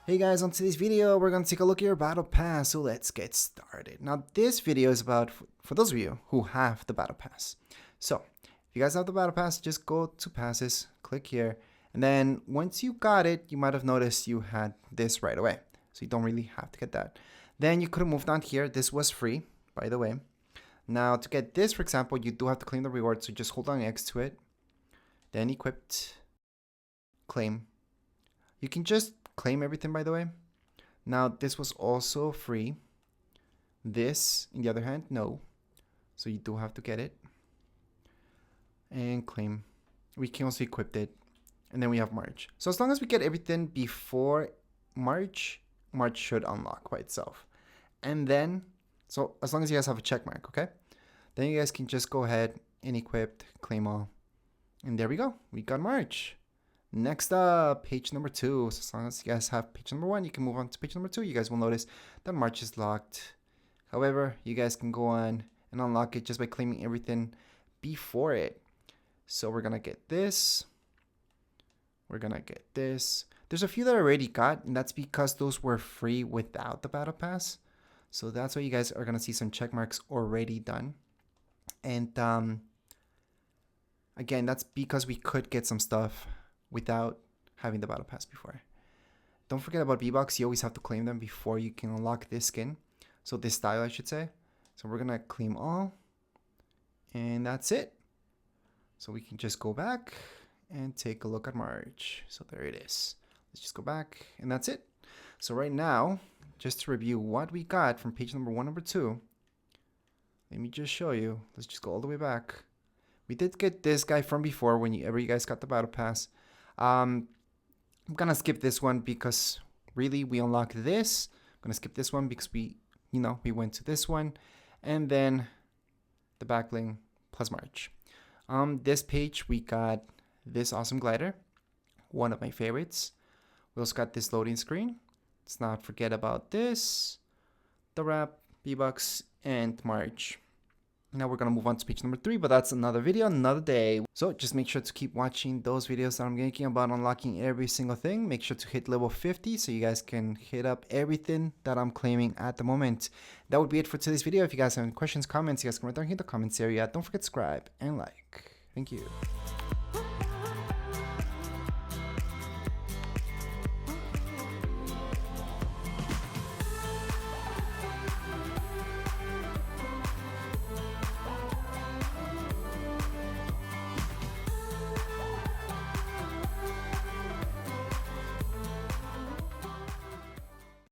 Hey guys, on today's video, we're going to take a look at your battle pass, so let's get started. Now, this video is about, for those of you who have the battle pass. So, if you guys have the battle pass, just go to passes, click here, and then once you got it, you might have noticed you had this right away. So you don't really have to get that. Then you could have moved on here. This was free, by the way. Now, to get this, for example, you do have to claim the reward, so just hold on X to it. Then equipped, claim. You can just claim everything, by the way. Now, this was also free. This, on the other hand, no. So you do have to get it. And claim. We can also equip it. And then we have March. So as long as we get everything before March, March should unlock by itself. And then, so as long as you guys have a check mark, okay? Then you guys can just go ahead and equip, claim all. And there we go. We got March. Next up, page number 2. So as long as you guys have page number 1, you can move on to page number 2. You guys will notice that March is locked. However, you guys can go on and unlock it just by claiming everything before it. So we're going to get this. We're going to get this. There's a few that I already got, and that's because those were free without the battle pass. So that's why you guys are going to see some check marks already done. And again, that's because we could get some stuff without having the battle pass before. Don't forget about V-Bucks. You always have to claim them before you can unlock this skin. So this style, I should say. So we're going to claim all. And that's it. So we can just go back and take a look at March. So there it is. Let's just go back and that's it. So right now, just to review what we got from page number 1, number 2. Let me just show you. Let's just go all the way back. We did get this guy from before whenever you guys got the battle pass. I'm gonna skip this one because really we unlocked this. I'm gonna skip this one because we went to this one, and then the backbling plus March. This page we got this awesome glider, one of my favorites. We also got this loading screen. Let's not forget about this, the wrap, V-Bucks, and March. Now we're going to move on to page number 3, but that's another video, another day. So just make sure to keep watching those videos that I'm making about unlocking every single thing. Make sure to hit level 50 so you guys can hit up everything that I'm claiming at the moment. That would be it for today's video. If you guys have any questions, comments, you guys can write down here in the comments area. Don't forget to subscribe and like. Thank you.